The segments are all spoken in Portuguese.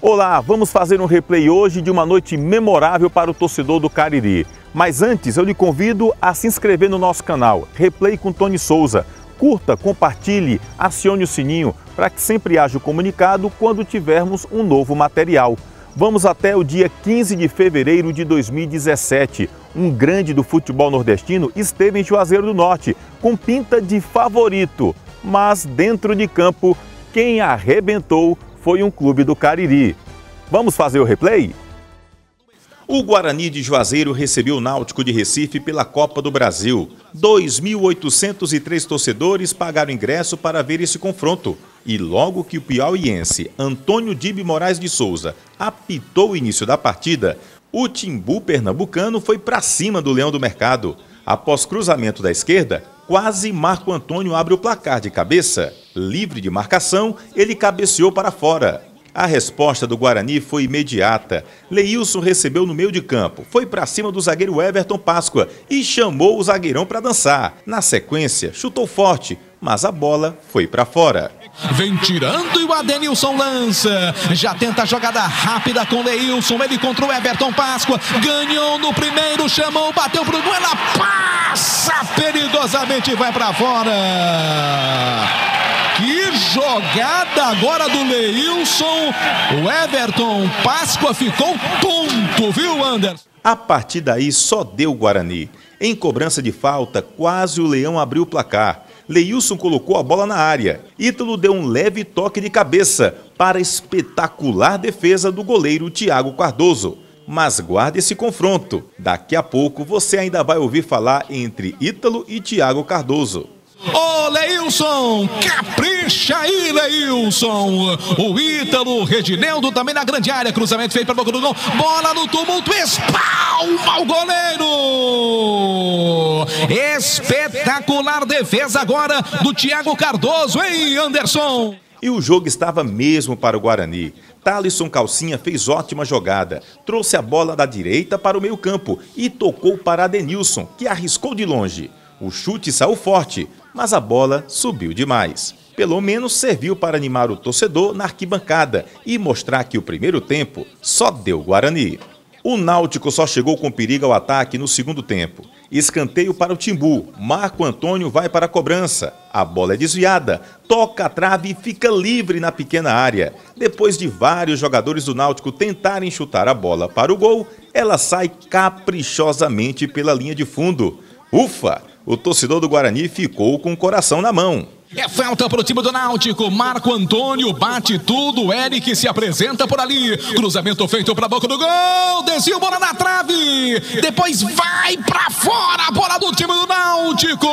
Olá, vamos fazer um replay hoje de uma noite memorável para o torcedor do Cariri. Mas antes eu lhe convido a se inscrever no nosso canal, Replay com Tony Souza. Curta, compartilhe, acione o sininho para que sempre haja o comunicado quando tivermos um novo material. Vamos até o dia 15 de fevereiro de 2017. Um grande do futebol nordestino esteve em Juazeiro do Norte, com pinta de favorito. Mas dentro de campo, quem arrebentou foi um clube do Cariri. Vamos fazer o replay? O Guarani de Juazeiro recebeu o Náutico de Recife pela Copa do Brasil. 2.803 torcedores pagaram ingresso para ver esse confronto. E logo que o piauiense Antônio Dibe Moraes de Souza apitou o início da partida, o Timbu pernambucano foi para cima do Leão do Mercado. Após cruzamento da esquerda, quase Marco Antônio abre o placar de cabeça. Livre de marcação, ele cabeceou para fora. A resposta do Guarani foi imediata. Leilson recebeu no meio de campo, foi para cima do zagueiro Everton Páscoa e chamou o zagueirão para dançar. Na sequência, chutou forte, mas a bola foi para fora. Vem tirando e o Adenilson lança. Já tenta a jogada rápida com Leilson. Ele contra o Everton Páscoa. Ganhou no primeiro, chamou, bateu pro gol. Ela passa perigosamente e vai para fora. Que jogada agora do Leilson. O Everton Páscoa ficou tonto, viu, Anderson? A partir daí só deu Guarani. Em cobrança de falta, quase o Leão abriu o placar. Leilson colocou a bola na área. Ítalo deu um leve toque de cabeça para a espetacular defesa do goleiro Thiago Cardoso. Mas guarde esse confronto. Daqui a pouco você ainda vai ouvir falar entre Ítalo e Thiago Cardoso. Ô Leilson, capricha aí, Leilson. O Ítalo, Reginaldo também na grande área. Cruzamento feito para a boca do gol. Bola no tumulto, espalma o goleiro. Espetacular defesa agora do Thiago Cardoso, hein, Anderson? E o jogo estava mesmo para o Guarani. Thalisson Calcinha fez ótima jogada, trouxe a bola da direita para o meio campo e tocou para Adenilson, que arriscou de longe. O chute saiu forte, mas a bola subiu demais. Pelo menos serviu para animar o torcedor na arquibancada e mostrar que o primeiro tempo só deu Guarani. O Náutico só chegou com perigo ao ataque no segundo tempo. Escanteio para o Timbu. Marco Antônio vai para a cobrança. A bola é desviada, toca a trave e fica livre na pequena área. Depois de vários jogadores do Náutico tentarem chutar a bola para o gol, ela sai caprichosamente pela linha de fundo. Ufa! O torcedor do Guarani ficou com o coração na mão. É falta para o time do Náutico. Marco Antônio bate tudo. Eric se apresenta por ali. Cruzamento feito para a boca do gol. Desceu, bola na trave. Depois vai para fora. A bola do time do Náutico.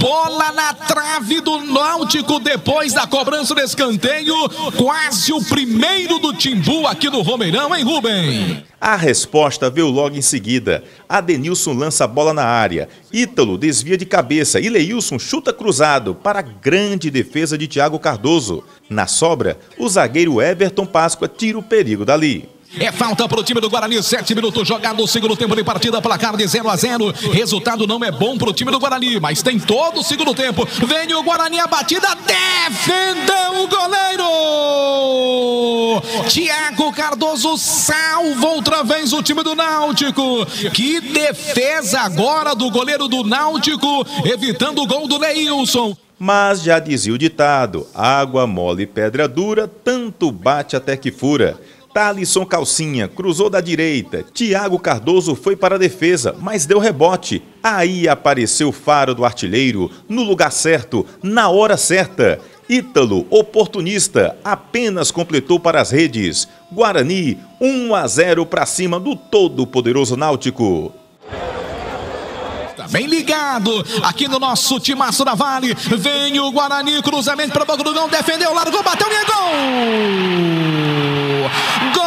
Bola na trave do Náutico depois da cobrança do escanteio. Quase o primeiro do Timbu aqui no Romeirão, hein, Rubem? A resposta veio logo em seguida. Adenilson lança a bola na área. Ítalo desvia de cabeça e Leilson chuta cruzado para a grande defesa de Thiago Cardoso. Na sobra, o zagueiro Everton Páscoa tira o perigo dali. É falta para o time do Guarani, 7 minutos jogado no segundo tempo de partida, placar de 0-0. Resultado não é bom para o time do Guarani, mas tem todo o segundo tempo. Vem o Guarani, a batida, defendeu o goleiro. Thiago Cardoso salva outra vez o time do Náutico. Que defesa agora do goleiro do Náutico, evitando o gol do Leilson. Mas já dizia o ditado, água mole pedra dura, tanto bate até que fura. Thalisson Calcinha cruzou da direita, Thiago Cardoso foi para a defesa, mas deu rebote. Aí apareceu o faro do artilheiro, no lugar certo, na hora certa. Ítalo, oportunista, apenas completou para as redes. Guarani, 1-0 para cima do todo-poderoso Náutico. Tá bem ligado aqui no nosso timaço da Vale. Vem o Guarani, cruzamento para a boca do gol, defendeu, largou, bateu e é gol! Gol!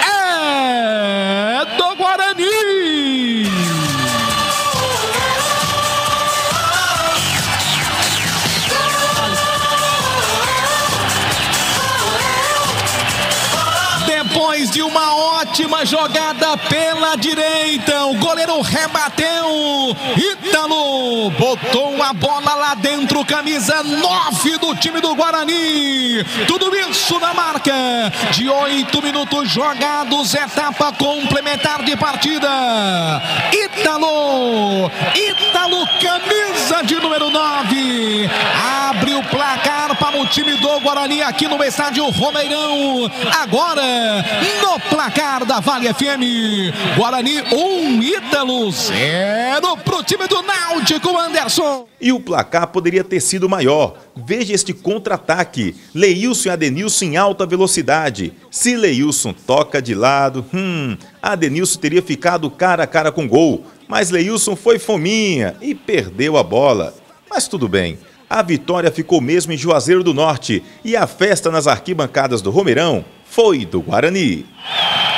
É do Guarani! Depois de uma hora Ótima jogada pela direita. O goleiro rebateu. Ítalo botou a bola lá dentro. Camisa 9 do time do Guarani. Tudo isso na marca de 8 minutos jogados. Etapa complementar de partida. Ítalo, camisa de número 9. Abre o placar para o time do Guarani aqui no estádio Romeirão. Agora, no placar da Vale FM, Guarani 1, Ítalo 0 para o time do Náutico, Anderson. E o placar poderia ter sido maior. Veja este contra-ataque. Leilson e Adenilson em alta velocidade. Se Leilson toca de lado, Adenilson teria ficado cara a cara com gol. Mas Leilson foi fominha e perdeu a bola. Mas tudo bem. A vitória ficou mesmo em Juazeiro do Norte e a festa nas arquibancadas do Romeirão foi do Guarani.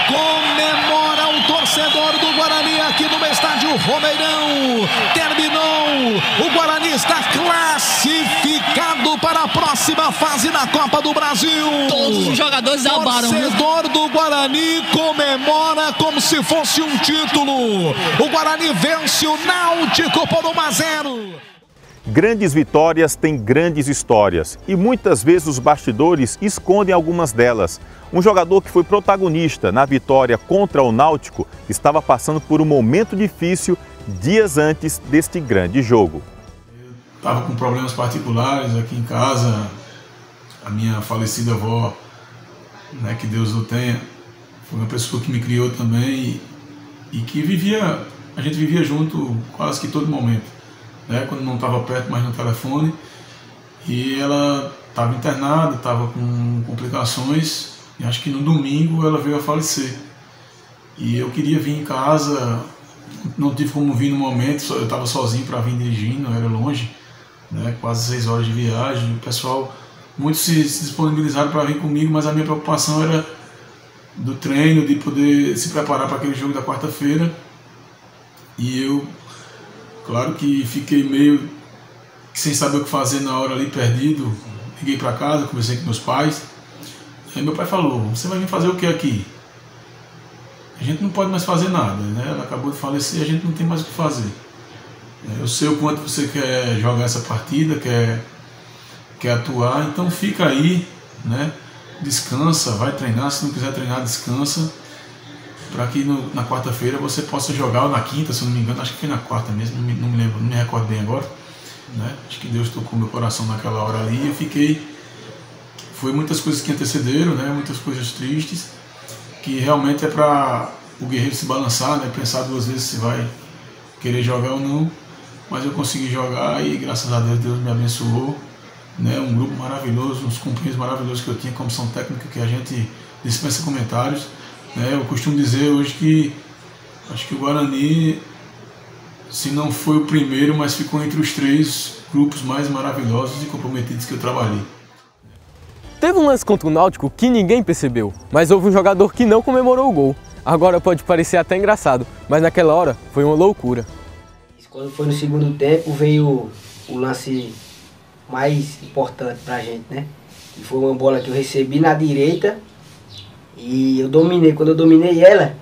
Comemora o torcedor do Guarani aqui no estádio Romeirão. Terminou. O Guarani está classificado para a próxima fase da Copa do Brasil. Todos os jogadores abaram. O torcedor do Guarani comemora como se fosse um título. O Guarani vence o Náutico por 1-0. Grandes vitórias têm grandes histórias e muitas vezes os bastidores escondem algumas delas. Um jogador que foi protagonista na vitória contra o Náutico estava passando por um momento difícil dias antes deste grande jogo. Eu estava com problemas particulares aqui em casa. A minha falecida avó, né, que Deus o tenha, foi uma pessoa que me criou também e que a gente vivia junto quase que todo momento. Né, quando não estava perto, mas no telefone, e ela estava internada, estava com complicações, e acho que no domingo ela veio a falecer. E eu queria vir em casa, não tive como vir no momento, eu estava sozinho para vir dirigindo, era longe, né, quase 6 horas de viagem. O pessoal, muitos se disponibilizaram para vir comigo, mas a minha preocupação era do treino, de poder se preparar para aquele jogo da quarta-feira. E eu, claro que fiquei meio sem saber o que fazer na hora ali, perdido. Liguei para casa, conversei com meus pais. Aí meu pai falou: você vai vir fazer o que aqui? A gente não pode mais fazer nada, né? Ela acabou de falecer, a gente não tem mais o que fazer. Eu sei o quanto você quer jogar essa partida, quer atuar, então fica aí, né? Descansa, vai treinar, se não quiser treinar, descansa, para que na quarta-feira você possa jogar, ou na quinta, se eu não me engano, acho que foi na quarta mesmo, não me lembro, não me recordo bem agora, né? Acho que Deus tocou meu coração naquela hora ali e eu fiquei. Foi muitas coisas que antecederam, né? Muitas coisas tristes, que realmente é para o guerreiro se balançar, né? Pensar 2 vezes se vai querer jogar ou não, mas eu consegui jogar e graças a Deus, Deus me abençoou, né? Um grupo maravilhoso, uns companheiros maravilhosos que eu tinha, comissão técnica, que a gente dispensa comentários. Eu costumo dizer hoje que acho que o Guarani, se não foi o primeiro, mas ficou entre os 3 grupos mais maravilhosos e comprometidos que eu trabalhei. Teve um lance contra o Náutico que ninguém percebeu, mas houve um jogador que não comemorou o gol. Agora pode parecer até engraçado, mas naquela hora foi uma loucura. Quando foi no segundo tempo veio o lance mais importante pra gente, né? E foi uma bola que eu recebi na direita. E eu dominei, quando eu dominei ela,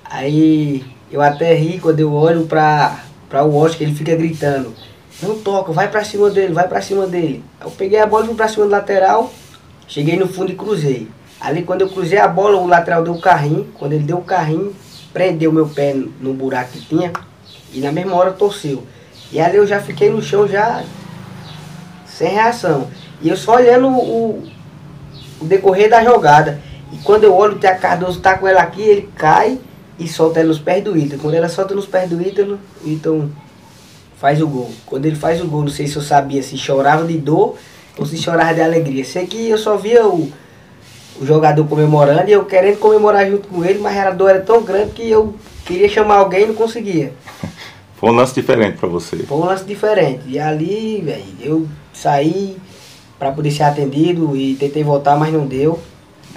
aí eu até ri quando eu olho para o Washington, ele fica gritando: não toca, vai para cima dele, vai para cima dele. Eu peguei a bola e fui para cima do lateral, cheguei no fundo e cruzei. Ali quando eu cruzei a bola, o lateral deu o carrinho, quando ele deu o carrinho, prendeu meu pé no buraco que tinha e na mesma hora torceu. E ali eu já fiquei no chão já sem reação. E eu só olhando o decorrer da jogada. E quando eu olho, o Thiago Cardoso tá com ela aqui, ele cai e solta ela nos pés do Ítalo. Quando ela solta nos pés do Ítalo, o Ítalo faz o gol. Quando ele faz o gol, não sei se eu sabia se chorava de dor ou se chorava de alegria. Sei que eu só via o jogador comemorando e eu querendo comemorar junto com ele, mas a dor era tão grande que eu queria chamar alguém e não conseguia. Foi um lance diferente para você? Foi um lance diferente. E ali, velho, eu saí para poder ser atendido e tentei voltar, mas não deu.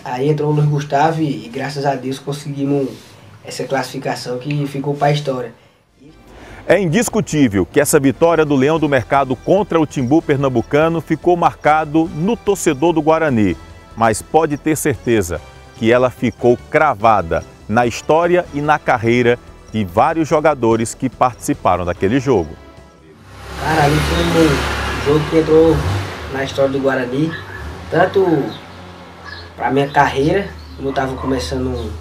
Aí entrou o Luiz Gustavo e graças a Deus conseguimos essa classificação que ficou para a história. É indiscutível que essa vitória do Leão do Mercado contra o Timbu pernambucano ficou marcado no torcedor do Guarani, mas pode ter certeza que ela ficou cravada na história e na carreira de vários jogadores que participaram daquele jogo. Cara, ali foi um jogo que entrou na história do Guarani, tanto para minha carreira, como eu estava começando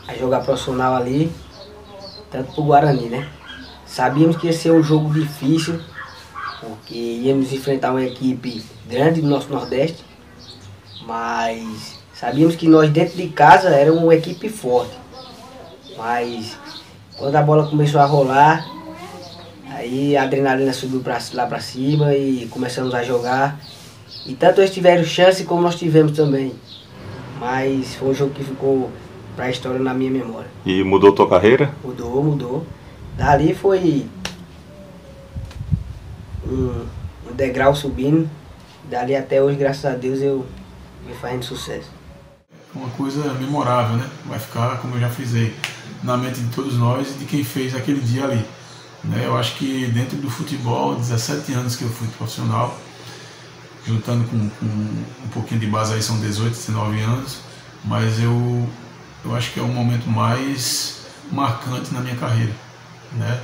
a jogar profissional ali, tanto para o Guarani, né? Sabíamos que ia ser um jogo difícil, porque íamos enfrentar uma equipe grande do nosso Nordeste, mas sabíamos que nós dentro de casa era uma equipe forte. Mas quando a bola começou a rolar, aí a adrenalina subiu lá para cima e começamos a jogar. E tanto eles tiveram chance como nós tivemos também. Mas foi um jogo que ficou para a história na minha memória. E mudou tua carreira? Mudou. Dali foi um degrau subindo. Dali até hoje, graças a Deus, eu me fazendo sucesso. Uma coisa memorável, né? Vai ficar, como eu já frisei, na mente de todos nós e de quem fez aquele dia ali. Eu acho que dentro do futebol, 17 anos que eu fui profissional, juntando com um pouquinho de base aí são 18, 19 anos, mas eu acho que é o momento mais marcante na minha carreira, né?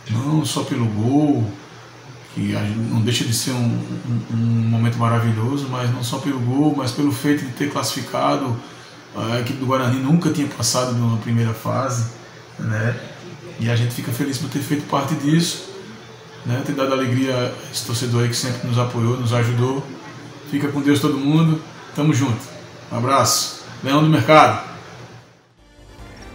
Não só pelo gol, que não deixa de ser um momento maravilhoso, mas não só pelo gol, mas pelo feito de ter classificado. A equipe do Guarani nunca tinha passado de uma primeira fase, né? E a gente fica feliz por ter feito parte disso, né? Ter dado alegria a esse torcedor aí que sempre nos apoiou, nos ajudou. Fica com Deus todo mundo, tamo junto. Um abraço. Leão do Mercado.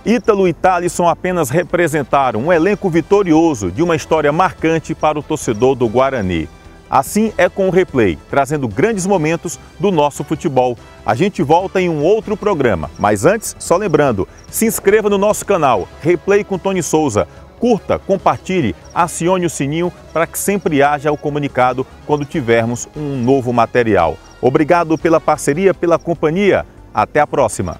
Ítalo e Thalisson apenas representaram um elenco vitorioso de uma história marcante para o torcedor do Guarani. Assim é com o Replay, trazendo grandes momentos do nosso futebol. A gente volta em um outro programa, mas antes, só lembrando, se inscreva no nosso canal Replay com Tony Souza. Curta, compartilhe, acione o sininho para que sempre haja o comunicado quando tivermos um novo material. Obrigado pela parceria, pela companhia. Até a próxima.